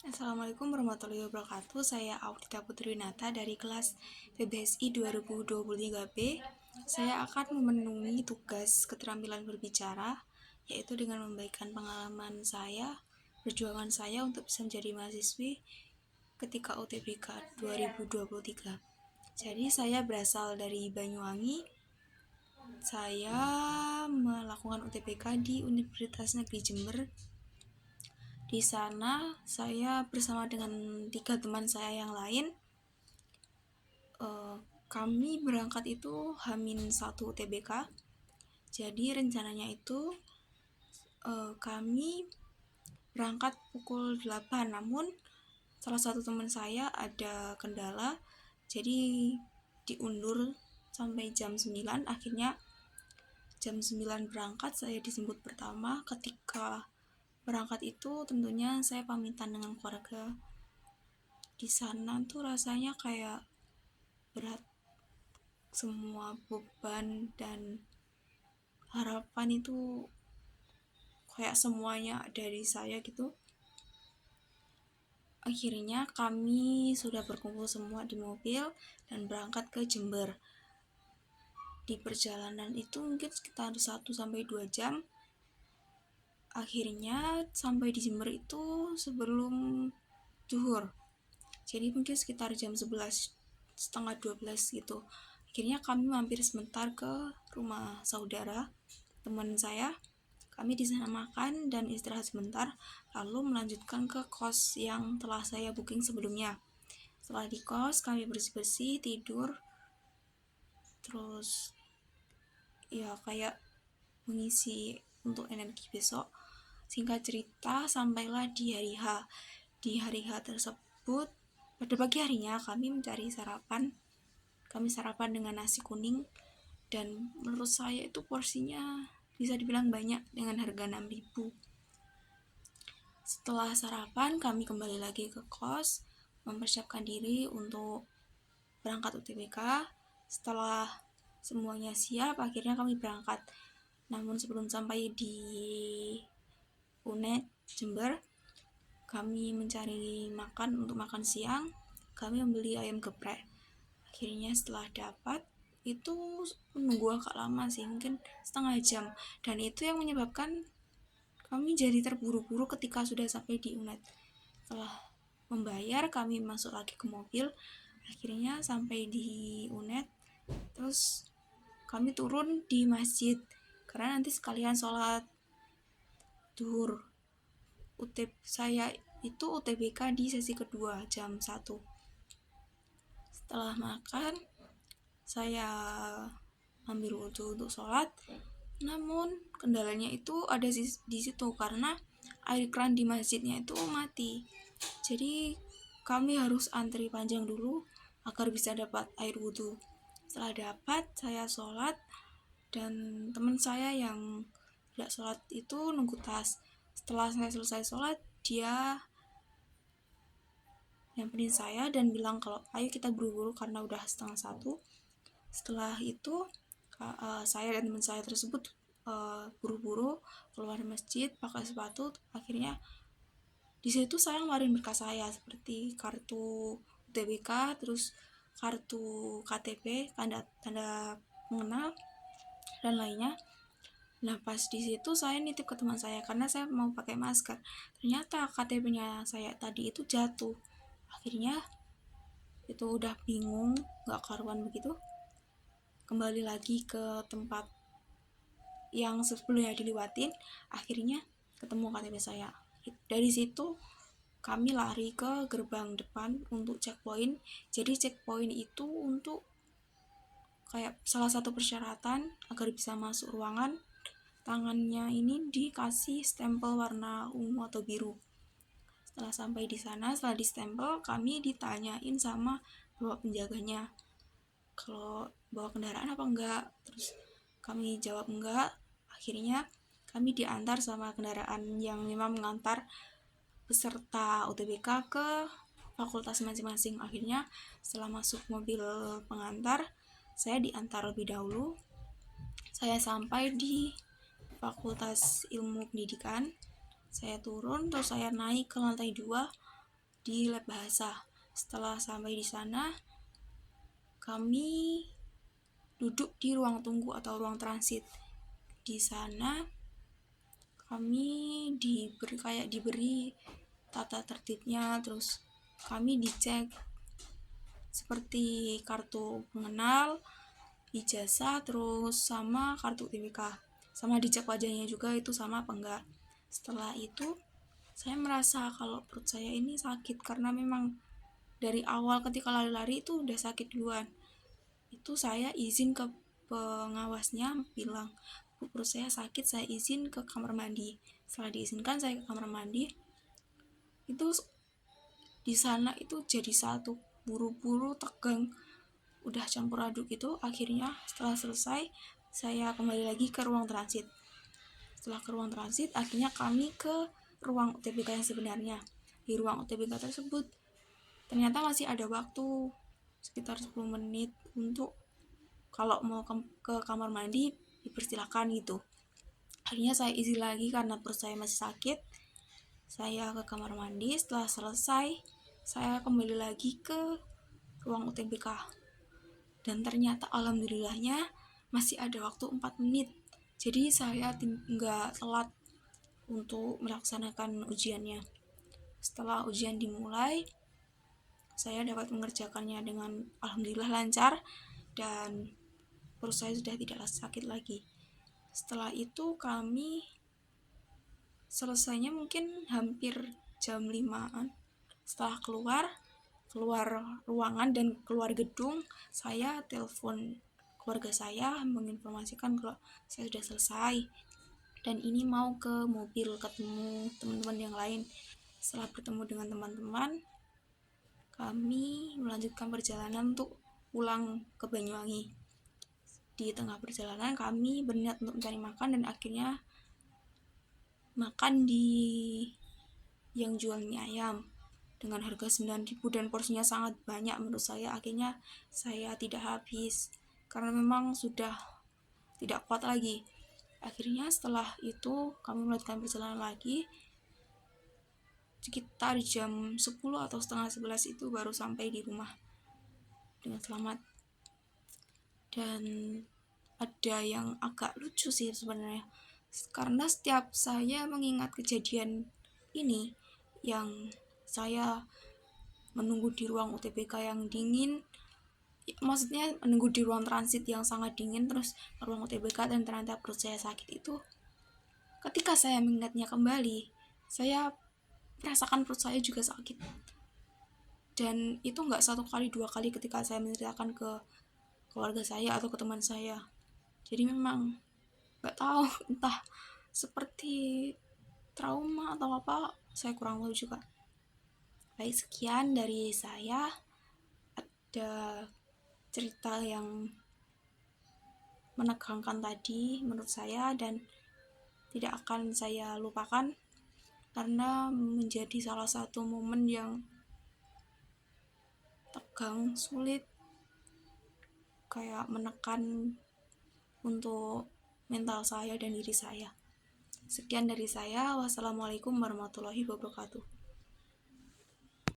Assalamualaikum warahmatullahi wabarakatuh. Saya Audita Putri Winata dari kelas PBSI 2023B. Saya akan memenuhi tugas keterampilan berbicara, yaitu dengan membagikan pengalaman saya, perjuangan saya untuk bisa menjadi mahasiswi ketika UTBK 2023. Jadi saya berasal dari Banyuwangi. Saya melakukan UTBK di Universitas Negeri Jember. Di sana saya bersama dengan 3 teman saya yang lain. Kami berangkat itu H-1 UTBK. Jadi rencananya itu kami berangkat pukul 8, namun salah satu teman saya ada kendala, jadi diundur sampai jam 9. Akhirnya jam 9 berangkat, saya dijemput pertama. Ketika berangkat itu tentunya saya pamitan dengan keluarga. Di sana tuh rasanya kayak berat, semua beban dan harapan itu kayak semuanya dari saya gitu. Akhirnya kami sudah berkumpul semua di mobil dan berangkat ke Jember. Di perjalanan itu mungkin sekitar 1-2 jam. Akhirnya sampai di Jember itu sebelum zuhur, jadi mungkin sekitar jam 11, setengah 12 gitu. Akhirnya kami mampir sebentar ke rumah saudara teman saya. Kami di sana makan dan istirahat sebentar, lalu melanjutkan ke kos yang telah saya booking sebelumnya. Setelah di kos, kami bersih-bersih, tidur, terus ya kayak mengisi untuk energi besok. Singkat cerita, sampailah di hari H. Di hari H tersebut, pada pagi harinya kami mencari sarapan. Kami sarapan dengan nasi kuning, dan menurut saya itu porsinya bisa dibilang banyak dengan harga 6.000. Setelah sarapan, kami kembali lagi ke kos, mempersiapkan diri untuk berangkat UTBK. Setelah semuanya siap, akhirnya kami berangkat. Namun sebelum sampai di UNED Jember, kami mencari makan untuk makan siang. Kami membeli ayam geprek. Akhirnya setelah dapat, itu menunggu agak lama sih, mungkin setengah jam. Dan itu yang menyebabkan kami jadi terburu-buru ketika sudah sampai di UNED. Setelah membayar, kami masuk lagi ke mobil. Akhirnya sampai di UNED, terus kami turun di masjid karena nanti sekalian sholat duhur. Saya itu UTBK di sesi kedua jam 1. Setelah makan, saya ambil wudhu untuk sholat. Namun kendalanya itu ada di situ karena air keran di masjidnya itu mati. Jadi kami harus antri panjang dulu agar bisa dapat air wudhu. Setelah dapat, saya sholat, dan teman saya yang tidak sholat itu nunggu tas. Setelah saya selesai sholat, dia nyamperin saya dan bilang kalau ayo kita buru-buru karena udah 1:30. Setelah itu saya dan teman saya tersebut buru-buru keluar masjid pakai sepatu. Akhirnya di situ saya ngeluarin berkas saya seperti kartu UTBK, terus kartu KTP, tanda mengenal, dan lainnya. Nah, pas di situ saya nitip ke teman saya karena saya mau pakai masker. Ternyata KTP-nya saya tadi itu jatuh. Akhirnya itu udah bingung, gak karuan begitu. Kembali lagi ke tempat yang sebelumnya diliwatin. Akhirnya ketemu KTP saya. Dari situ kami lari ke gerbang depan untuk checkpoint. Jadi checkpoint itu untuk kayak salah satu persyaratan agar bisa masuk ruangan. Tangannya ini dikasih stempel warna ungu atau biru. Setelah sampai di sana, setelah di stempel, kami ditanyain sama bapak penjaganya kalau bawa kendaraan apa enggak. Terus kami jawab enggak. Akhirnya kami diantar sama kendaraan yang memang mengantar peserta UTBK ke fakultas masing-masing. Akhirnya setelah masuk mobil pengantar, saya diantar lebih dahulu. Saya sampai di Fakultas Ilmu Pendidikan. Saya turun, terus saya naik ke lantai 2 di lab bahasa. Setelah sampai di sana, kami duduk di ruang tunggu atau ruang transit. Di sana kami diberi tata tertibnya, terus kami dicek seperti kartu pengenal, ijazah, terus sama kartu UTBK, sama dicek wajahnya juga itu sama apa enggak. Setelah itu saya merasa kalau perut saya ini sakit karena memang dari awal ketika lari-lari itu udah sakit duluan. Itu saya izin ke pengawasnya, bilang, "Bu, perut saya sakit, saya izin ke kamar mandi." Setelah diizinkan saya ke kamar mandi, itu di sana itu jadi satu, buru-buru, tegang, udah campur aduk itu. Akhirnya setelah selesai saya kembali lagi ke ruang transit. Setelah ke ruang transit, akhirnya kami ke ruang UTBK yang sebenarnya. Di ruang UTBK tersebut ternyata masih ada waktu sekitar 10 menit untuk kalau mau ke kamar mandi dipersilakan gitu. Akhirnya saya isi lagi karena perut saya masih sakit. Saya ke kamar mandi, setelah selesai saya kembali lagi ke ruang UTBK. Dan ternyata alhamdulillahnya masih ada waktu 4 menit. Jadi saya nggak telat untuk melaksanakan ujiannya. Setelah ujian dimulai, saya dapat mengerjakannya dengan alhamdulillah lancar dan perut saya sudah tidak sakit lagi. Setelah itu kami selesainya mungkin hampir jam 5-an. Setelah keluar ruangan dan keluar gedung, saya telepon keluarga saya menginformasikan kalau saya sudah selesai dan ini mau ke mobil ketemu teman-teman yang lain. Setelah bertemu dengan teman-teman, kami melanjutkan perjalanan untuk pulang ke Banyuwangi. Di tengah perjalanan kami berniat untuk mencari makan dan akhirnya makan di yang jual mie ayam dengan harga 9.000 dan porsinya sangat banyak menurut saya. Akhirnya saya tidak habis karena memang sudah tidak kuat lagi. Akhirnya setelah itu kami melanjutkan perjalanan lagi. Sekitar jam 10 atau setengah 11 itu baru sampai di rumah dengan selamat. Dan ada yang agak lucu sih sebenarnya, karena setiap saya mengingat kejadian ini, yang saya menunggu di ruang UTBK yang dingin, maksudnya menunggu di ruang transit yang sangat dingin, terus ke ruang UTBK dan ternyata perut saya sakit itu, ketika saya mengingatnya kembali, saya merasakan perut saya juga sakit. Dan itu nggak 1 kali 2 kali ketika saya menceritakan ke keluarga saya atau ke teman saya. Jadi memang nggak tahu, entah seperti trauma atau apa, saya kurang tahu juga. Baik, sekian dari saya. Ada cerita yang menegangkan tadi menurut saya dan tidak akan saya lupakan karena menjadi salah satu momen yang tegang, sulit, kayak menekan untuk mental saya dan diri saya. Sekian dari saya. Wassalamualaikum warahmatullahi wabarakatuh.